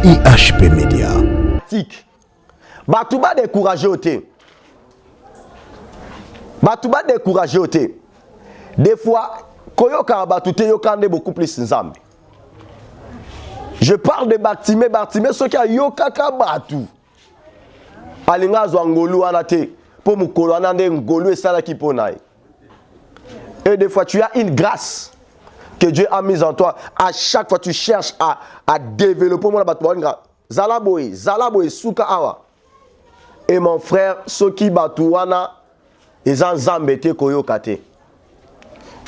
IHP Media. Batouba découragé au thé. Batouba découragé au thé. Des fois, Koyoka Batouté Yokande beaucoup plus nzambe. Je parle de Bartimée, ce qui a Yokaka Batou. Alinga Zwangolu Anate, pour Moukolo Anande Ngolu et Salaki Ponaï. Et des fois, tu as une grâce que Dieu a mise en toi. À chaque fois, tu cherches à développer mon Batouanga. Zalaboy, Souka Awa. Et mon frère, Soki Batouana, ils ont zambete Koyokate.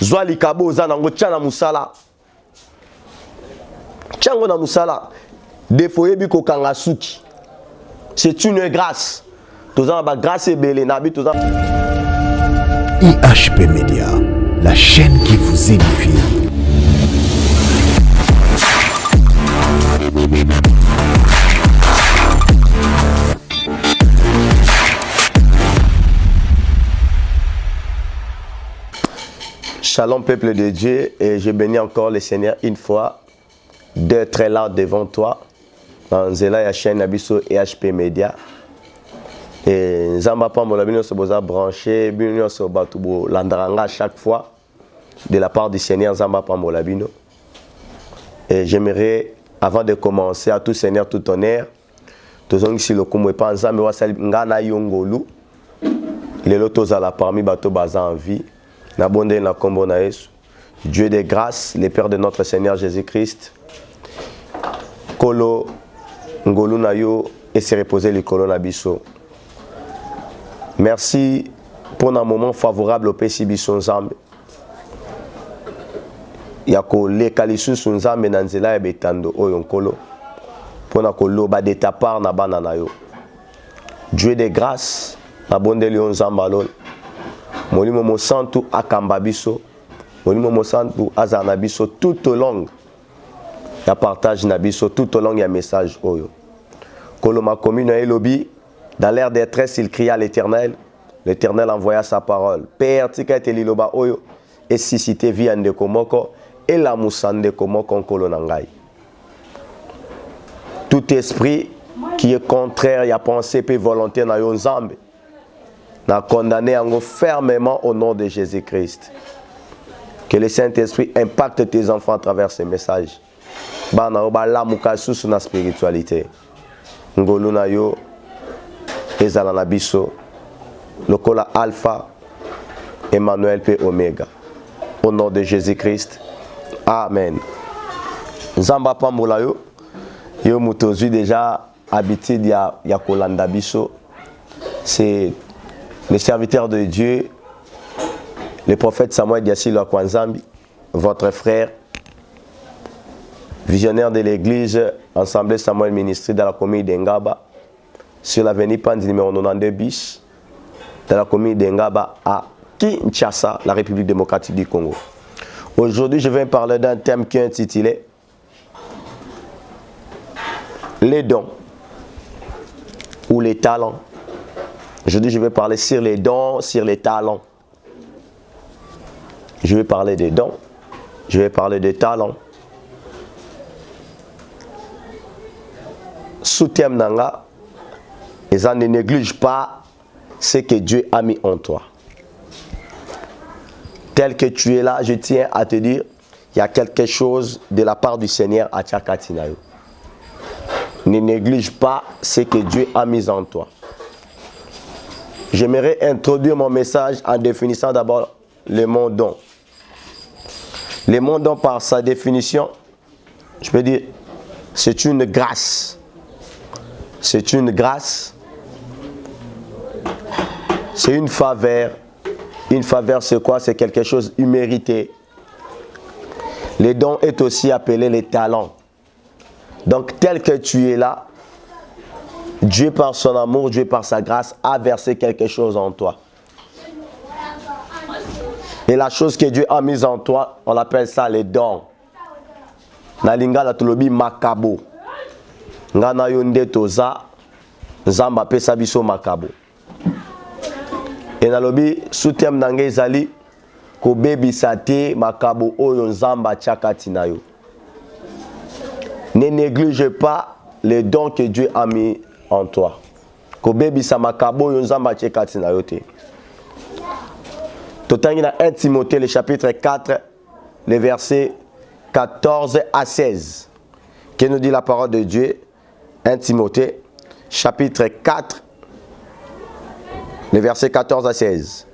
Zwali Kabo, Zanango, Tchana Moussala. Tchango na Moussala. Defoye Biko Kangasuki. C'est une grâce. Tous en bas, grâce et belle, Nabi, tous en. IHP Media, la chaîne qui vous édifie. Shalom peuple de Dieu, et je bénis encore le Seigneur une fois d'être là devant toi. Dans la chaîne Abisso et HP Media. Et Zamba Pambola Bino se boza branché, Bino se Batoubo Landranga chaque fois de la part du Seigneur Zamba Pambola Bino. Et j'aimerais, avant de commencer, à tout Seigneur, tout honneur, tous ceux qui le kumwe pas Nzambe wasali ngana yongolu. Les lotos à la parmi bateau baza en vie. Nabonde na kombo na Yesu. Dieu de grâce, le Père de notre Seigneur Jésus-Christ. Kolo Ngolu na yo et se reposer les colonnes abisso. Merci pour un moment favorable au PC Bisso Nzambe. Yako le kalisu Nzambe na nzela ya betando oyo nkolo. Pona kolo ba de ta part na bana na yo. Dieu de grâce na bondeli Nzamba lol. Molimo mo santu akamba biso. Molimo mo santu azana biso tout au long. Ya partage na biso tout au long ya message oyo. Koloma commune elobi, dans l'air de détresse, il cria à l'Éternel. L'Éternel envoya sa parole. Père tika eteliloba oyo et sisite vi ande komoko et la musande komoko kolonangai. Tout esprit qui est contraire à pensée et volonté na yo Nzambe na condamné en fermement au nom de Jésus-Christ. Que le Saint-Esprit impacte tes enfants à travers ces messages. Bana oba la mukasu sur la spiritualité. Ngolu na yo ezala na biso lokola alpha Emmanuel P Omega. Au nom de Jésus-Christ. Amen. Nzamba pambola yo yo mutozu déjà habitude ya kolanda biso. C'est le serviteur de Dieu, le prophète Samuel Diasilo Kwanzambi, votre frère, visionnaire de l'église, Assemblée Samuel Ministry dans la commune d'Engaba, sur l'avenue Pandi numéro 92 bis, dans la commune d'Engaba à Kinshasa, la République démocratique du Congo. Aujourd'hui, je vais parler d'un thème qui est intitulé les dons ou les talents. Aujourd'hui, je vais parler sur les dons, sur les talents. Je vais parler des dons, je vais parler des talents. Sous-thème nanga, et ça ne néglige pas ce que Dieu a mis en toi. Tel que tu es là, je tiens à te dire, il y a quelque chose de la part du Seigneur à Tchakatinayo. Ne néglige pas ce que Dieu a mis en toi. J'aimerais introduire mon message en définissant d'abord le mot don. Le mot don, par sa définition, je peux dire, c'est une grâce. C'est une grâce. C'est une faveur. Une faveur, c'est quoi? C'est quelque chose immérité. Le don est aussi appelé les talents. Donc, tel que tu es là, Dieu par son amour, Dieu par sa grâce a versé quelque chose en toi. Et la chose que Dieu a mise en toi, on appelle ça les dons. Nalinga la tolobi makabo. Ngana yonde toza, Nzamba pesa biso makabo. Et nalobi sous-thème nange ezali ko bebisa te makabo oyo Nzamba tchakati na yo. Ne néglige pas les dons que Dieu a mis en toi. Kobebisa makabo yo nzamba tshekati na yo te. Totangi na 1 Timothée le chapitre 4, les versets 14 à 16. Que nous dit la parole de Dieu? 1 Timothée chapitre 4, les versets 14 à 16.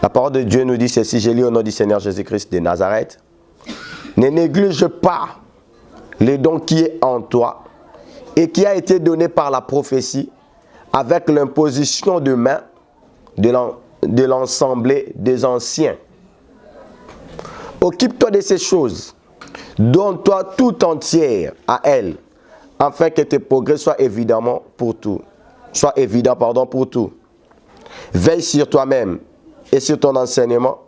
La parole de Dieu nous dit ceci, je lis au nom du Seigneur Jésus-Christ de Nazareth. Ne néglige pas le don qui est en toi et qui a été donné par la prophétie avec l'imposition de main de l'ensemble des anciens. Occupe-toi de ces choses, donne-toi tout entière à elles, afin que tes progrès soient évidents pour tout. Pour tout. Veille sur toi-même et sur ton enseignement,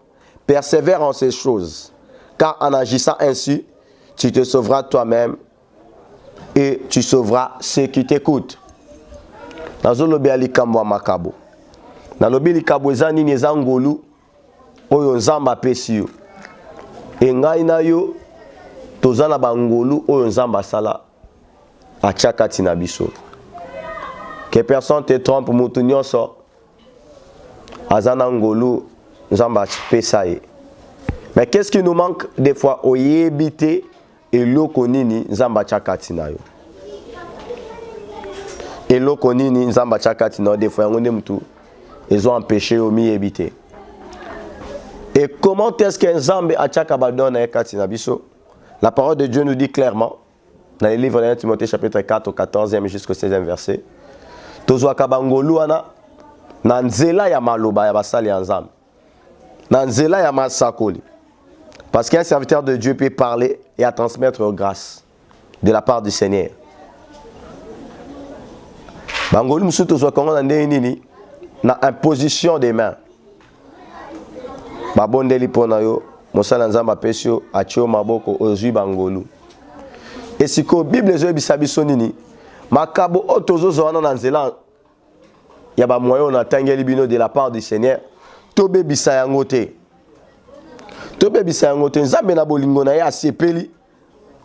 persévère en ces choses, car en agissant ainsi, tu te sauveras toi-même et tu sauveras ceux qui t'écoutent. Nazolobi alikambo makabo. Nalobi likabo eza nini eza ngolu oyo nzamba apesi yo. E ngai na yo toza na bangolu oyo nzamba asala atia kati na biso. Que personne te trompe, mutu nyonso aza na ngolu nzamba apesa ye. Mais qu'est-ce qui nous manque des fois? Oyebite eloko nini nzamba atia kati na yo. Eloko nini nzamba atia kati na yo des fois yango nde mutu ils ont empêché au mi-éviter. Et comment est-ce qu'un Nzambe a tchakabadon na katina biso? La parole de Dieu nous dit clairement, dans le livre de 1 Timothée chapitre 4 au 14e jusqu'au 16e verset, tozwa kabangolu ana na nzela ya maloba ya basali ya Nzambe. Na nzela ya masakoli. Parce qu'un serviteur de Dieu peut parler et à transmettre grâce de la part du Seigneur. Bangolu musu tozwa kongo na ndenge nini? Na imposition des mains. Babondeli pona yo, mosala nzamba pesio achio maboko ozwi bangolu. Et siko Bible ezo ebisa biso nini? Makabo otozo zona na nzela ya ba moyo na tangeli bino de la part du Seigneur. Tobe bisa yango te. Tobe bisa yango te nzambe na bolingo na ya sepeli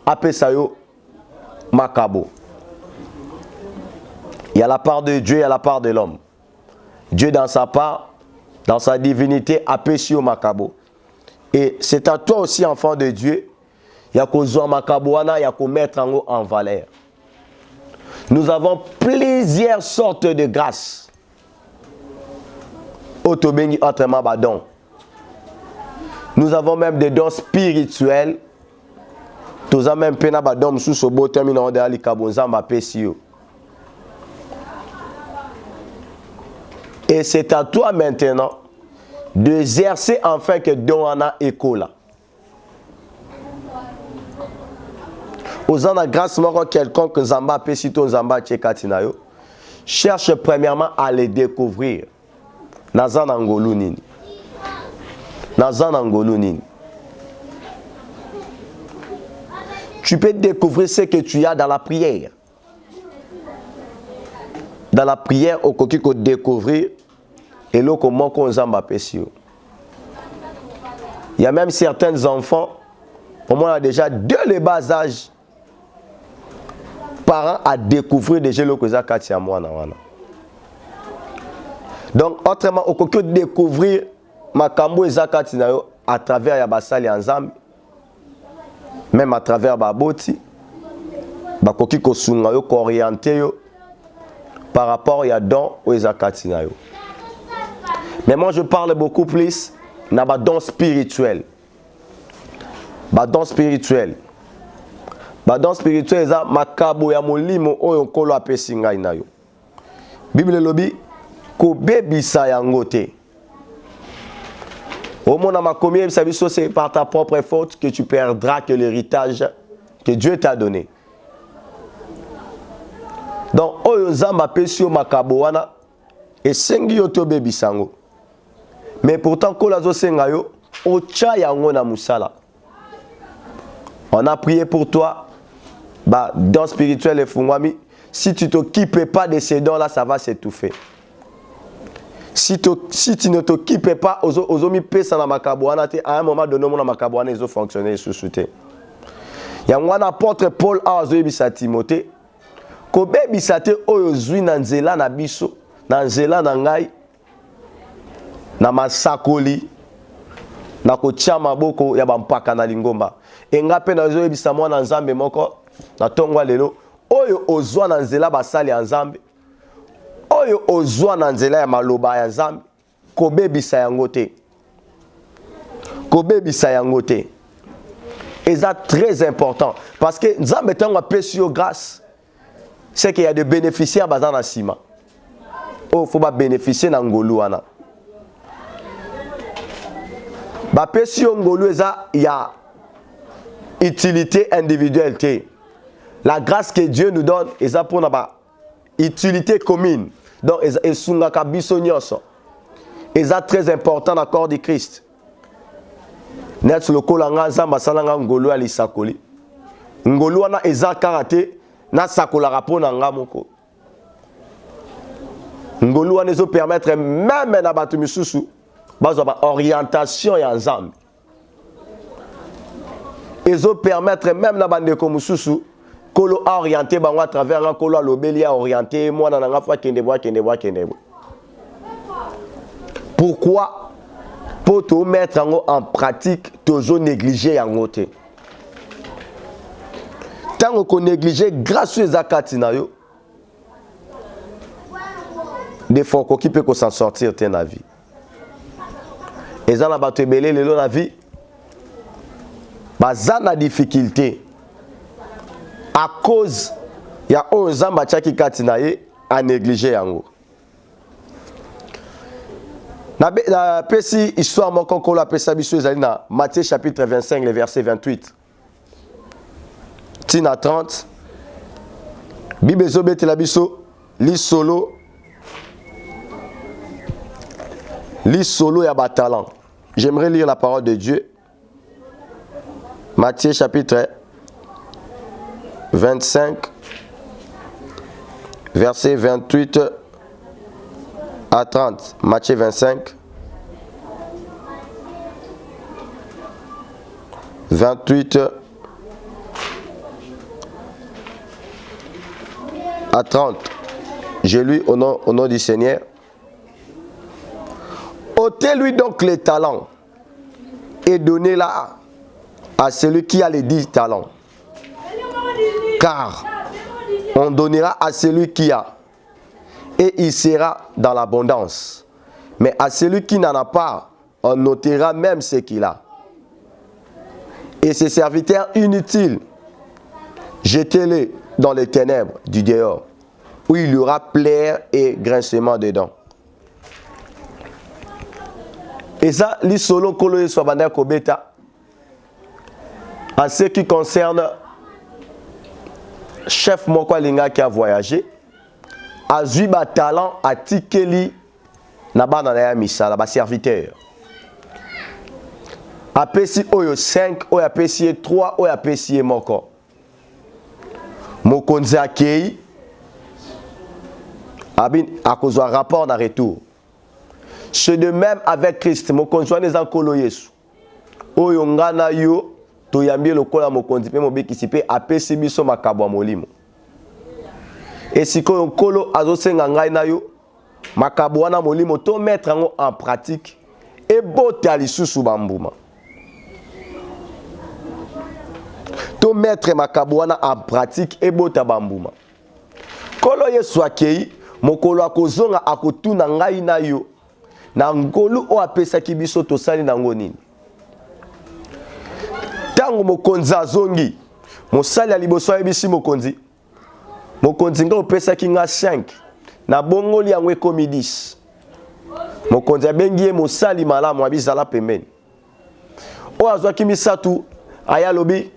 apesa yo makabo. Il y a la part de Dieu, il y a la part de l'homme. Dieu dans sa part, dans sa divinité, a péché au makabo. Et c'est à toi aussi, enfant de Dieu, il y a qu'au makabo, il y a qu'au mettre en valeur. Nous avons plusieurs sortes de grâces. Otobengi autrement badon. Nous avons même des dons spirituels. Nous avons même pena badon sous ce beau terminal de alikabo nzamba pesio. Et c'est à toi maintenant d'exercer enfin que don ana écola. Aux ana grâce moko quelconque nzamba pesito nzamba tchekatina yo. Cherche premièrement à les découvrir. Nazana ngolu nini. Nazana ngolu nini. Tu peux découvrir ce que tu as dans la prière. Dans la prière, au kokiko découvrir et là comment qu'on zamba pesio. Il y a même certains enfants, au moins déjà dès le bas âge, parents à découvrir déjà le koza katia mwana wana. Donc autrement au kokiko découvrir makambo ezakati na yo à travers ya basali ensemble, même à travers baboti, ba kokiko sunga yo ko orienter yo par rapport à don aux zakatinayo. Mais moi je parle beaucoup plus na ba don spirituel. Ba don spirituel. Ba don spirituel za makabo ya molimo oyo kolo apesinga inayo. Bible lobi ko bebisa yango te. Au monde ma combien biso c'est par ta propre faute que tu perdras que l'héritage que Dieu t'a donné. Donc, oyo nzamba pesio makabo wana esengi yo to bebisango. Mais pourtant ko lazo senga yo ocha yango na musala. On a prié pour toi. Bah don spirituel et fungwami, si tu t'occupes pas de ces dons là, ça va s'étouffer. Si tu ne t'occupes pas aux omi pesa na makabo wana te à un moment donné mon makabo wana ils ont fonctionné sous souté. Yangwana apôtre Paul a zo ebisa Timothée. kobebisa te oyo zwi na nzela na biso na nzela na ngai na masakoli na kotia maboko ya bampaka na lingomba enga pe na zoyebisa mwana nzambe moko na tongwa lelo oyo ozwa na nzela basali ya nzambe oyo ozwa na nzela ya maloba ya nzambe kobebisa yango te kobebisa yango te eza très important parce que nzambe tango apesi yo grâce c'est qu'il y a des bénéficiaires baza na sima oh faut ba bénéficier na ngolu wana ba pesi yo ngolu eza ya utilité individuelle te la grâce que Dieu nous donne eza pour na ba utilité commune donc esungaka biso nyonso eza très important na corps de Christ net lokola nga nzamba salanga ngolu ya lisakoli ngolu wana eza karate na sakolaka mpona nga moko ngolu wana ezo permettre même na bato misusu bazwa ba orientation ya nzambe ezo permettre même na bandeko mususu kolo orienté bango à travers un kolo alobeli a orienté mwana na nga fa kende bwa pourquoi pour te mettre en pratique toujours négliger yango te tango ko négliger grâce aux zakati na yo des fois ko kipe ko s'en sortir te na vie ezana bato ebele lelo na vie baza na difficulté à cause ya oyo nzambe atiaki kati na ye a négliger yango na pesi histoire moko kolo apesa biso ezali na Matthieu chapitre 25 le verset 28 tina 30 Bible ezobetela biso lisolo ya batalant. J'aimerais lire la parole de Dieu. Matthieu chapitre 25 verset 28 à 30. Matthieu 25 28 à 30. Je lis au nom du Seigneur. Ôtez-lui donc les talents et donnez-la à celui qui a les 10 talents. Car on donnera à celui qui a et il sera dans l'abondance. Mais à celui qui n'en a pas, on notera même ce qu'il a. Et ses serviteurs inutiles, jetez-les dans les ténèbres du dehors, où il y aura pleurs et grincement dedans. Et ça, les solo kolo soit bandé kobeta. En ce qui concerne chef moko linga qui a voyagé, a zui ba talent a tikeli na bana na ya misala ba serviteur. A pesi oyo 5, oyo a pesi 3, oyo a pesi moko. Mokonzi akei abin akozwa rapport na retour. C'est de même avec Christ. Mokonzi wana eza nkolo Yesu. Oyo ngana yo toyambi lokola mokonzi pe mobekisi pe apesi biso makabo ya molimo. Esikoyo nkolo azosenga ngai na yo makabo wana molimo to mettre yango en pratique et bota lisusu bambuma. To mettre makabo wana en pratique et bota bambuma. Kolo Yesu akei mokolo akozonga akotuna ngai na yo na ngolu o apesaki biso tosali nango nini. Tango mokonzi azongi mosali ya liboso ayebisi mokonzi nga opesaki nga 5 na bongoli yango ekomi 10. Mokonzi abengi ye mosali malamu abizala pembeni. O azwaki misatu aya lobi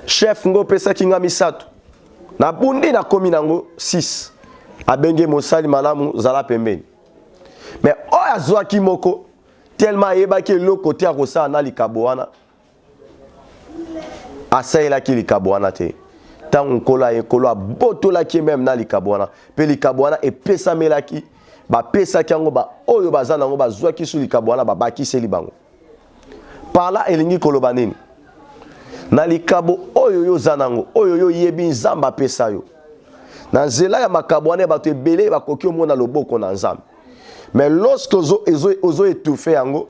chef ngo opesaki nga misatu na bundi na komi nango 6. Abengi mosali malamu zala pembeni. Mais oyo azwaki moko tellement ayebaki eloko te akosala na likabo wana asalelaki likabo wana te. Ntango nkolo abotolaki même na likabo wana mpe likabo wana epesamelaki bapesaki yango oyo baza nango bazwaki su likabo wana babakiseli bango. Par là elingi koloba nini? Na likabo oyo yo oza nango oyo yo yebi nzambe apesa yo na nzela ya makabwane bato ebele bakoki omona loboko na Nzambe. Mais lorsque ozo étouffé yango,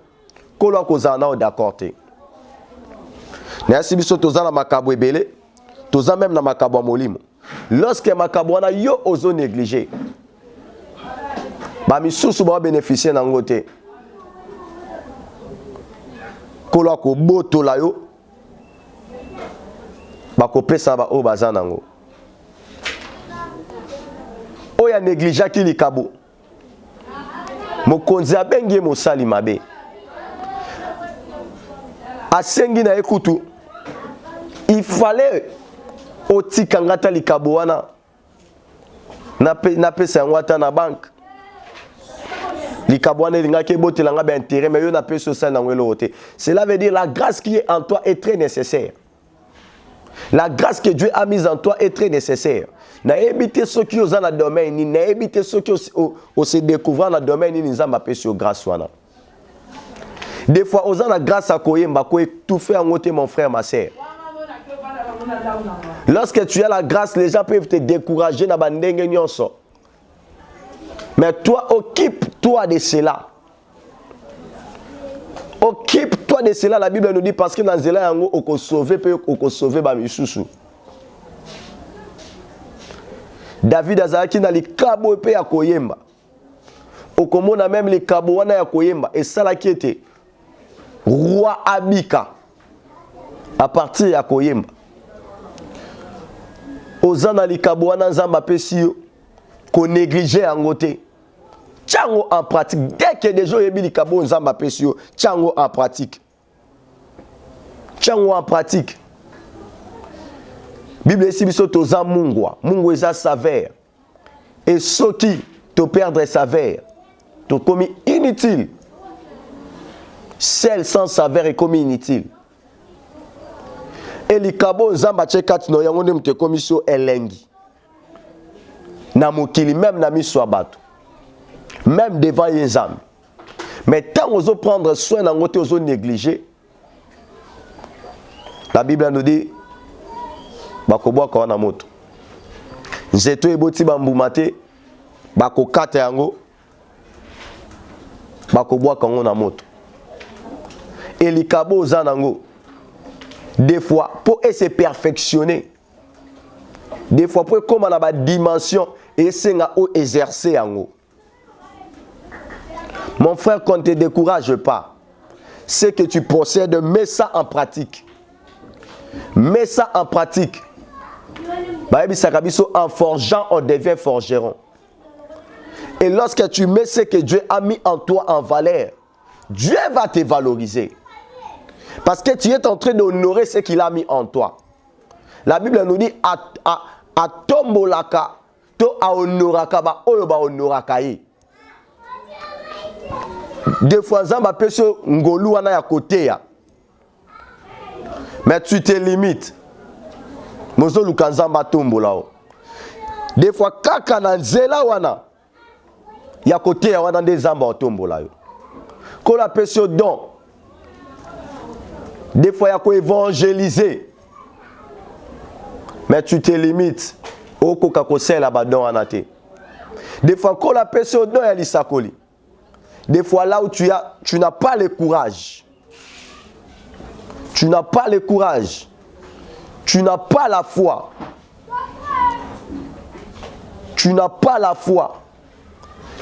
kolo kozala na d'accord te. Na yasi biso toza na makabo ebele, toza même na makabo molimo. Lorsque makabo wana yo ozo négliger, ba misusu ba bénéficier nango te. Kolo ko botola yo, ba ko pesa ba o baza nango. Oya négligea ki likabo. Mokonzi abengi mosali mabe. Asengi na ekutu. Il fallait otika ngata likabo wana. Na pesa yango ata na banque. Likabo wana lingaki botela nga ba intérêt mais yo na pesa osali nango eloko te. Cela veut dire la grâce qui est en toi est très nécessaire. La grâce que Dieu a mise en toi est très nécessaire. Na éviter ceux qui osent dans le domaine, na éviter ceux qui se découvrent dans le domaine, ni nzamba pesi au grâce wana. Des fois, osant la grâce à koyemba, ko étouffer en côté mon frère, ma sœur. Lorsque tu as la grâce, les gens peuvent te décourager na bandenge nyonso. Mais toi, occupe-toi de cela. Occupe-toi de cela, la Bible nous dit, parce que dans cela, yango oko sauver pe oko sauver ba misusu. David azalaki na likabo pe ya koyemba. Okomona même likabo wana ya koyemba et salaki ete roi Abika à partir ya koyemba. Ozana likabo wana Nzamba pesi yo ko négliger yango te. Tchango en pratique. Dès que des gens yebi likabo Nzamba pesi yo, tchango en pratique. Tchango en pratique. Bible ici biso toza mungwa, mungwa eza saveur. Et soki to perdre saveur, to komi inutile. Sel sans saveur est comme inutile. Et likabo Nzamba tchekati no yango ndem te komisio elengi. Na mokili même na miso abato. Même devant Nzambe. Mais tant ozo prendre soin nango te ozo négliger. La Bible nous dit bakobwa kwa na moto. Nzeto eboti bambuma te bakokata yango bakobwa kango na moto. Et likabo oza nango des fois pour se perfectionner. Des fois pour comme na ba dimension et senga o exercer yango. Mon frère, qu'on ne te décourage pas. Ce que tu possèdes, mets ça en pratique. Mets ça en pratique. En forgeant, on devient forgeron. Et lorsque tu mets ce que Dieu a mis en toi en valeur, Dieu va te valoriser. Parce que tu es en train d'honorer ce qu'il a mis en toi. La Bible nous dit a tombolaka, to a honoraka ba oyo ba honoraka yi. Des fois, Nzamba peso ngolu wana ya côté ya. Mais tu te limites. Mozo luka Nzamba tombola o. Des fois, kaka na nzela wana ya côté ya wana nde Nzamba otombola yo. Ko la peso don. Des fois, il y a quoi évangéliser. Mais tu te limites. Au kokakose la badon anate. Des fois, quand la personne don ya lisakoli. Des fois, là où tu n'as pas le courage. Tu n'as pas le courage. Tu n'as pas la foi. Tu n'as pas la foi.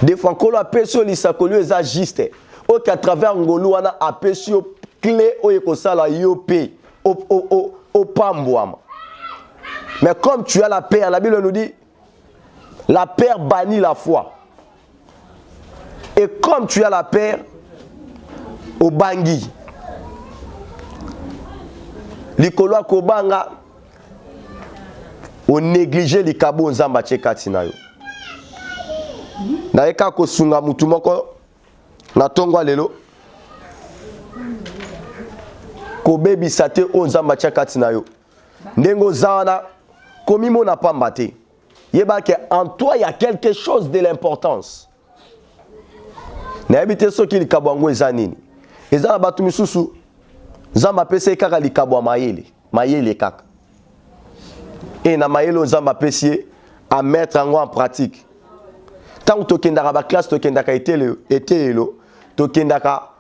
Des fois, quand la personne lisakoli est juste. Au qu'à travers ngolu wana apesio clé au ekosala yope au pambouama. Mais comme tu as la paix, la Bible nous dit la paix bannit la foi. Et comme tu as la paix au bangi, likolo kobanga au négliger likabo Nzamba tchekati na yo. Na eka ko sunga mutu moko na tongwa lelo. Kobebi sate o Nzamba tchekati na yo. Ndengo zana komi mona pamba te. Yeba que en toi il y a quelque chose de l'importance. Na ebite soki likabo ngo ezanini. Ezana batu misusu Nzamba pese kaka likabo mayele kaka. Et na mayele Nzamba pesie à mettre en pratique. Tant que tu as une classe, tu as été là, tu as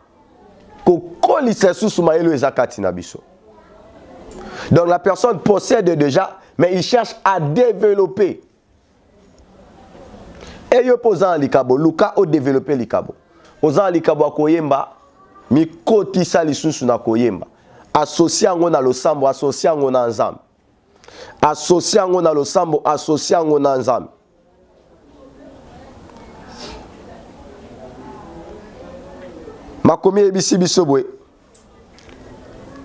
donc la personne possède déjà, mais il cherche à développer. Et il pose un likabo, Luka a développé likabo. Oza likabo a koyemba, mi koti sa lisusu na koyemba. Associé na lo sambo, associé na nzambe. Associé na lo sambo, associé na nzambe. Makomi ebisi bisobwe.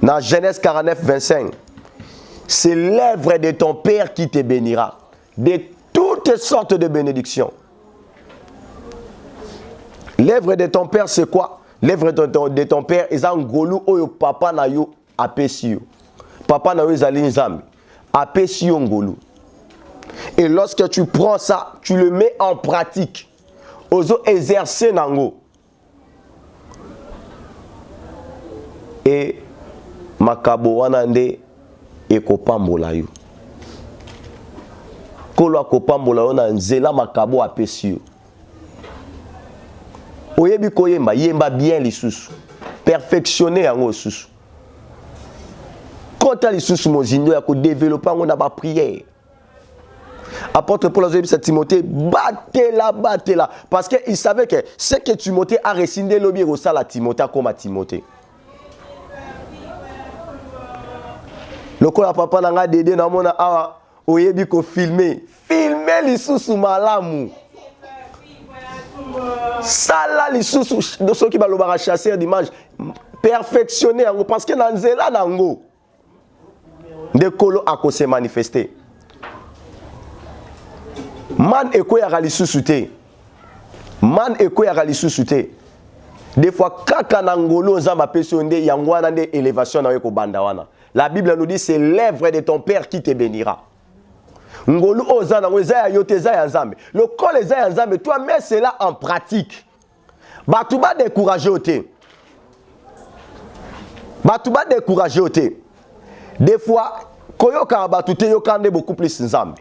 Dans Genèse 49, 25. C'est l'œuvre de ton Père qui te bénira. De toutes sortes de bénédictions. L'œuvre de ton Père, c'est quoi? L'œuvre de ton Père, c'est un golou oyo papa na yo apesio. Papa na yo zali nzambe. Apesio ngolou. Et lorsque tu prends ça, tu le mets en pratique. Ozo exercer nango. Et makabo wanande ekopambola yo. Kolo akopambola yo na nzela makabo apesi yo. Oyebi koyemba, yemba bien lisusu. Perfectionner yango susu. Quand tu as lisusu mozindo ya ko développer yango na ba prière. Apôtre Paul a dit à Timothée, battez-la. Parce qu'il savait que ce que Timothée a rescindé l'obi rosala Timothée comme à Timothée. Le ko la papa nanga dédé na mona awa oyebi ko filmer lisusu malamu. Sala lisusu de ceux qui balobara chasser d'image perfectionner parce que na nzela nango de kolo ako se manifester. Man eko ya lisusu te. Man eko ya lisusu te. Des fois kaka na ngolo nzamba peso nde yangwana nde élévation na ko banda wana. La Bible nous dit c'est l'œuvre de ton Père qui te bénira. Ngolu ozana ngweza yote za ya nzambe. Le col za ya nzambe, toi mets cela en pratique. Batuba décourager ote. Batuba décourager ote. Des fois koyoka batute yokande beaucoup plus nzambe.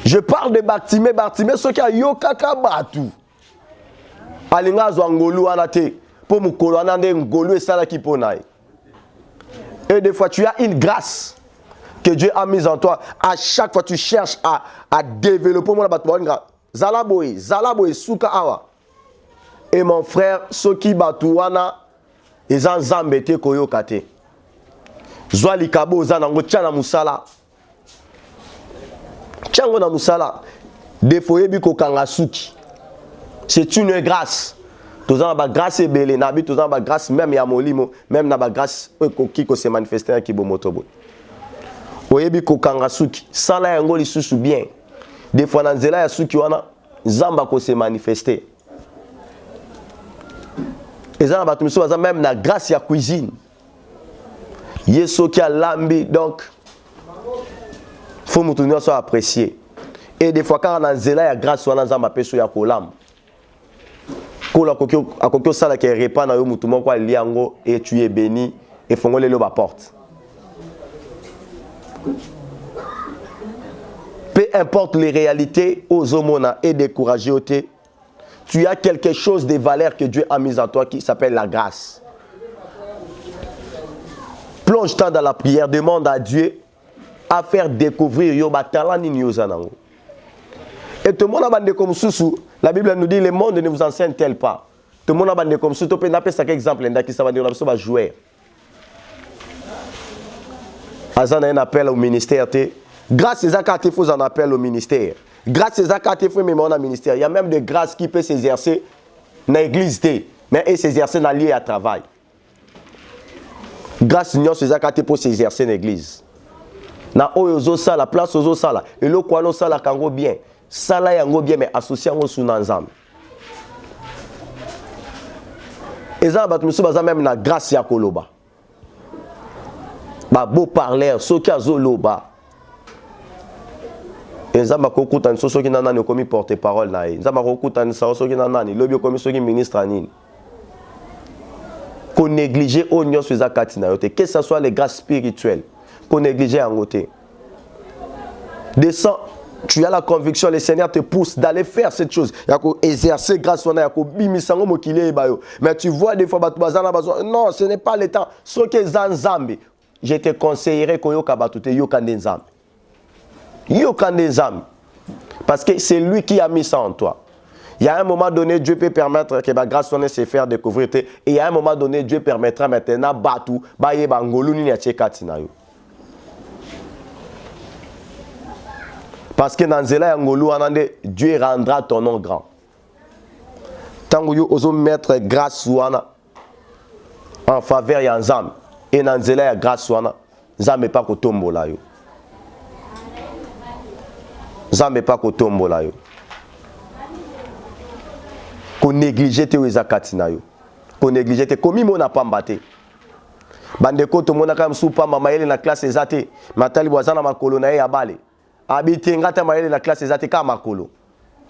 Je parle de Bartimée ce qui a yokaka batu. Alinga zo ngolu anate po mukolo anande ngolu esala ki ponaye. Et des fois, tu as une grâce que Dieu a mise en toi. À chaque fois, tu cherches à développer mon abattoir. Zalaboy, Souka Awa. Et mon frère, Soki Batouana, ils ont zambete koyokate. Zwali Kabo, Zanango, Tchana Moussala. Tchango na Moussala. Des fois, Ebiko Kangasuki. C'est une grâce. Tous en bas grâce et belé nabi tous en bas grâce même ya molimo même na ba grâce qui ko se manifester qui bo motobo oyebi ko kanga suki sala yango lisusu bien des fois na nzela ya suki wana zamba ko se manifester ezana batu miso baza même na grâce ya cuisine yeso ki a lambi donc faut mutunyo so apprécier et des fois quand na nzela ya grâce wana zamba peso ya kolamba akokyo sala ke repa na yo mutu moko aliango et tu es béni et fongole lo ba porte. Peu importe les réalités aux homona et découragé oté, tu as quelque chose de valeur que Dieu a mis en toi qui s'appelle la grâce. Plonge-toi dans la prière, demande à Dieu à faire découvrir yo ba talent ni yozanango. Et tout le monde a bandé comme sous. La Bible nous dit le monde ne vous enseigne-t-elle pas. Tout le monde a bandé comme sous. Tu peux n'appeler ça quel exemple qui ça va dire on va jouer. Azan a un appel au ministère. Grâce à ça il faut un appel au ministère. Grâce à ça il faut même un ministère. Il y a même des grâces qui peuvent s'exercer dans l'église mais et s'exercer dans lieu à travail. Grâce à ça il faut s'exercer dans l'église. Na oyozo sala place ozo sala et le kwano sala kango bien. Sala yango bien mais associé yango suna nzambe. Eza bat musu baza même na grâce ya koloba. Ba beau parleur soki azoloba. Nzamba kokuta soki na nani komi porte parole na ye. Nzamba kokuta soki na nani lobi komi soki ministre nini. Ko négliger o nyos feza katina yote que ce soit les grâces spirituelles. Ko négliger yango te. Descends tu as la conviction, le Seigneur te pousse d'aller faire cette chose. Il y a exercer grâce à Dieu. Mais tu vois des fois, non, ce n'est pas le temps. Ce que Zanzambi, je te conseillerais que parce que c'est lui qui a mis ça en toi. Il y a un moment donné, Dieu peut permettre que la grâce soit se faire découvrir. Et il y a un moment donné, Dieu permettra maintenant batu baye bangolu ni na yo. Parce que dans Zela Ngolu, Dieu rendra ton nom grand. Tant que vous allez mettre grâce en faveur de Nzam, et dans Zela grâce Nzam n'est pas qu'au tombeau là. Nzam n'est pas qu'au tombeau là. Qu'on néglige tes wezakatina yo. Qu'on néglige tes commis mon n'a pas mbatté. Bandeko to mona kam soupa mama yele na classe ezate. Matali bwazana makolo na ye ya bale. Abitenga ta mayele na classe ezate ka makolo.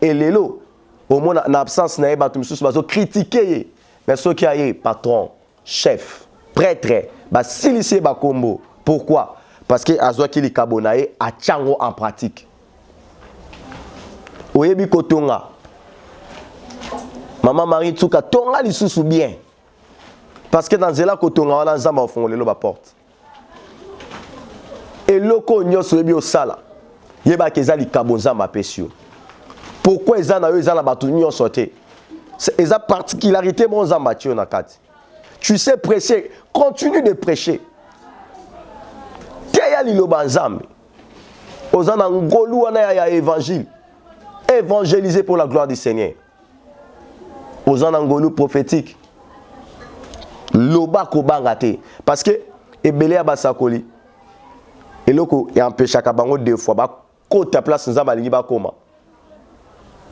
Et lelo au moins en absence na ba tumsusu bazo critiquer mais ceux qui aye patron, chef, prêtre, ba silise ba kombo. Pourquoi? Parce que azwa ki li kabonaye a tchango en pratique. Oyebi kotonga. Maman Marie Tsuka tonga li susu bien. Parce que dans Zela kotonga wana nzamba au fond lelo ba porte. Et loko nyoso yebi osala. Yeba kezali kabonza ma pesio. Pourquoi ezana yo ezala batu nyoso te? C'est eza particularité mon nzamba tio na kati. Tu sais prêcher, continue de prêcher. Teya liloba nzambe. Ozana ngolu wana ya évangile. Évangéliser pour la gloire du Seigneur. Ozana ngolu prophétique. Loba ko bangate parce que ebele abasakoli. Eloko et empêcha ka bango deux fois ba kota place nzamba lingi ba koma.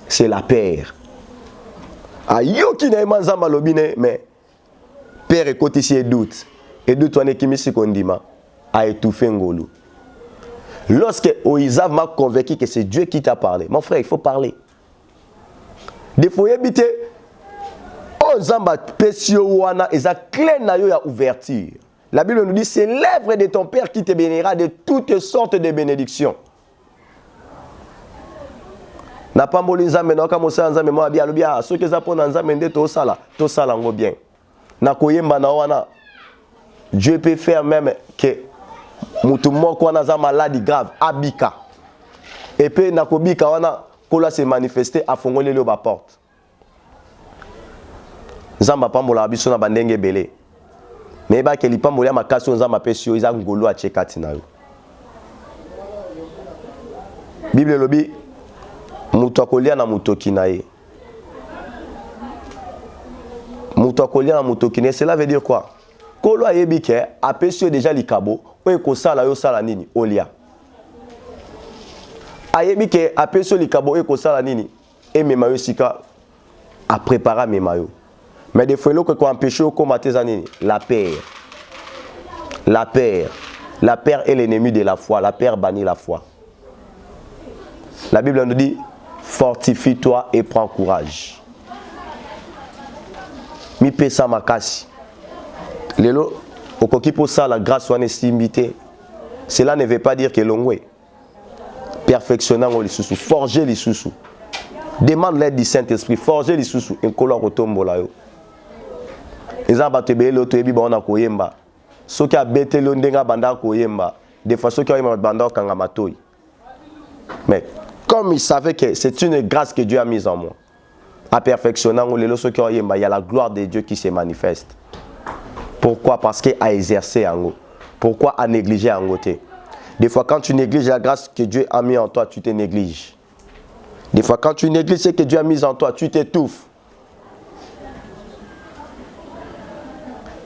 C'est la paire. Ayoki na emanzamba lobine mais père et côté ici et doute wane kimisi kondima a étouffé ngolu. Lorsque Oïsav m'a convaincu que c'est Dieu qui t'a parlé, mon frère, il faut parler. Des fois habiter Ozamba pesio wana eza clé na yo ya ouverture. La Bible nous dit c'est l'œuvre de ton père qui te bénira de toutes sortes de bénédictions. Na pamboli nzambe na kamo sa nzambe mo abia lobia ceux que za pona nzambe nde to sala ngo bien. Na koyemba na wana Dieu peut faire même que mutu moko wana za maladie grave abika. Et puis na kobika wana kola se manifester afongoli le ba porte. Nzamba pambola biso na bandenge belé. Mais ba ke lipambola makasi nzamba pesio iza ngolo a chekati na yo. Bible lobi mutu akolia na mutoki na ye. Mutu akolia na mutoki na cela veut dire quoi? Kolo ayebi ke apesio déjà likabo o ko sala yo sala nini olia. Ayebi ke apesio likabo e ko sala nini e mema yo sika a préparer mema yo. Mais des fois, il faut empêcher au combattre la paix. La paix. La paix est l'ennemi de la foi. La paix bannit la foi. La Bible nous dit fortifie-toi et prends courage. Mi pesa makasi. Lelo, okoki pour ça la grâce soit estimité. Cela ne veut pas dire que l'ongwe. Perfectionnant les sous, forger les sous. Demande l'aide du Saint-Esprit, forger les sous. Un color retombe là. Ezaba tebe loto ebi bona koyemba soki abete lo ndenga banda koyemba des fois soki oyemba banda kanga matoi. Mais comme il savait que c'est une grâce que Dieu a mise en moi à perfectionnant le soki oyemba il y a la gloire de Dieu qui se manifeste. Pourquoi? Parce qu'il a exercé en haut. Pourquoi a négligé en côté? Des fois quand tu négliges la grâce que Dieu a mis en toi, tu te négliges. Des fois quand tu négliges ce que Dieu a mis en toi, tu t'étouffes.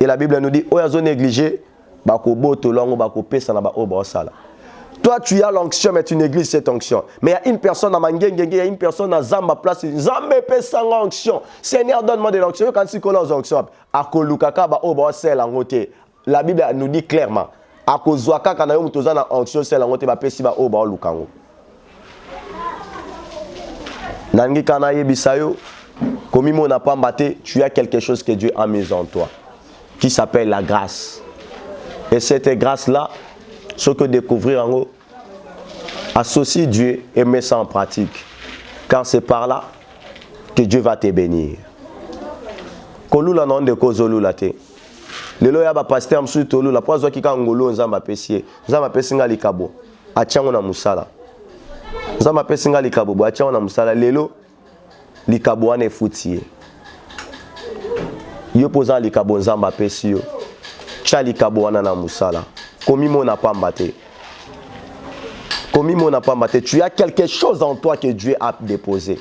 Et la Bible nous dit, oyazo négligé, bako boto longo bako pesa na ba oba sala. Toi tu as l'onction mais tu négliges cette onction. Mais il y a une personne à Mangengenge, il y a une personne à Zamba place, Zamba pesa l'onction. Seigneur donne-moi de l'onction. Quand tu connais l'onction, akolukaka ba oba sala ngote. La Bible nous dit clairement, akozwaka kana yo mutoza na onction sala ngote ba pesi ba oba lukango. Nangi kana yebisayo, comme il n'a pas mbatté, tu as quelque chose que Dieu a mis en toi. Qui s'appelle la grâce. Et cette grâce-là, ce que découvrir en haut, Associe Dieu et mets ça en pratique. Car c'est par là que Dieu va te bénir. Kolula non de kozolula te. Lelo ya ba pasteur msu tolula po azo kika ngolo nzamba pesie. Nzamba pesinga likabo. Achango na musala. Nzamba pesinga likabo bo achango na musala lelo likabo wana efutie. Yo poza likabo nzamba pesio. Cha likabo wana na musala. Komimo na pamba te. Komimo na pamba te. Tu as quelque chose en toi que Dieu a déposé.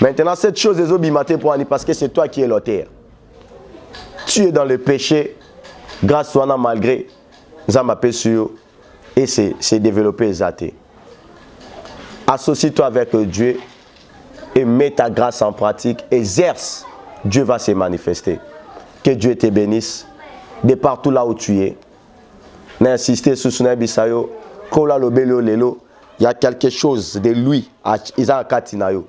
Maintenant, cette chose est obimate pour Annie parce que c'est toi qui es l'auteur. Tu es dans le péché, grâce à malgré, Zamba Pesio, et c'est développé Zate. Associe-toi avec Dieu et mets ta grâce en pratique, exerce, Dieu va se manifester. Que Dieu te bénisse de partout là où tu es. N'insistez sur ce Bisayo, Kola Lobelo Lelo, il y a quelque chose de lui, Isa Katinayo.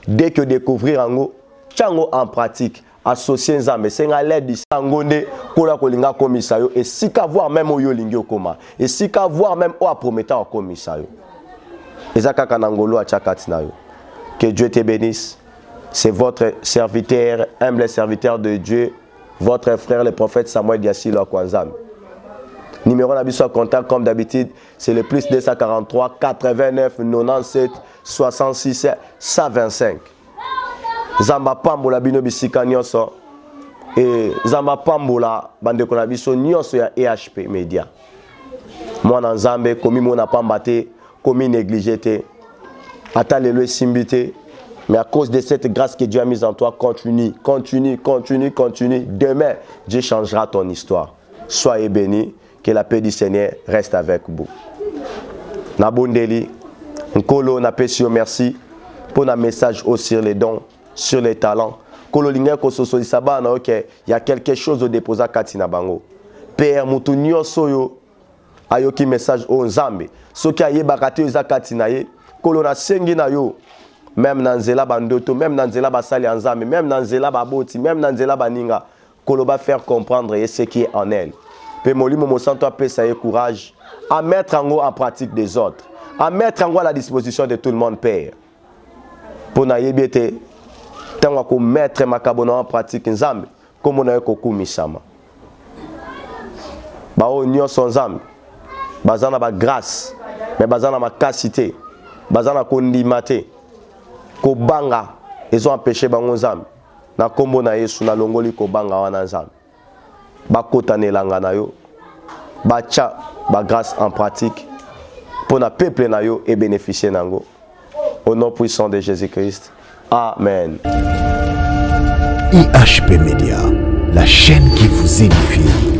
Dès que découvrir Ango, Chango en pratique, associer Nzambe, c'est à l'aide d'Isangonde, Kola Kolinga Komisayo, et si qu'à voir même au Yolingyo Koma, et si qu'à voir même au Prometteur Komisayo. Isaka Kanangolo à Chakatinayo. Que Dieu te bénisse. C'est votre serviteur, humble serviteur de Dieu, votre frère le prophète Samuel Diasilo Kwanzam. Numéro d'habitude contact comme d'habitude, c'est le plus 243 89 97 66 125. Zamba Pambola bino bisika nyonso et Zamba Pambola bande ko na biso nyonso ya EHP Media. Mwana Nzambe komi mona pamba te, komi négligé te. Ata lelo esimbité, mais à cause de cette grâce que Dieu a mise en toi, continue. Demain, Dieu changera ton histoire. Soyez bénis. Que la paix du Seigneur reste avec vous. Nabondeli, Nkolo Napesio, merci pour un message aussi sur les dons, sur les talents. Kolo Lingeko Soso Isaba, il y a quelque chose au déposé à Katina Bango. Père Moutounio Soyo, ayoki message au Nzambe. Ce qui a yé bakate uza Katina ye, Kolo na sengi na yo, même Nanzela Bandoto, même Nanzela Basali Nzambe, même Nanzela Baboti, même Nanzela Baninga, Kolo va faire comprendre ce qui est en elle. Pe molimo mosanto apé ça y courage à mettre en pratique des autres, à mettre à la disposition de tout le monde, Père. Pour naïbete, tant qu'on mettre makabona en pratique nzambe, comme on a eu kokumisama. Bao nyo son nzambe, bazana ba grâce, mais bazana ma capacité, bazana kondimate, ko banga, ils ont empêché bango nzambe. Na kombo na Yesu na longoli ko banga wana nzambe. Bakotane langa na yo, bacha ba grâce en pratique pour na peuple na yo et bénéficier nango. Au nom puissant de Jésus-Christ. Amen. IHP Media, la chaîne qui vous édifie.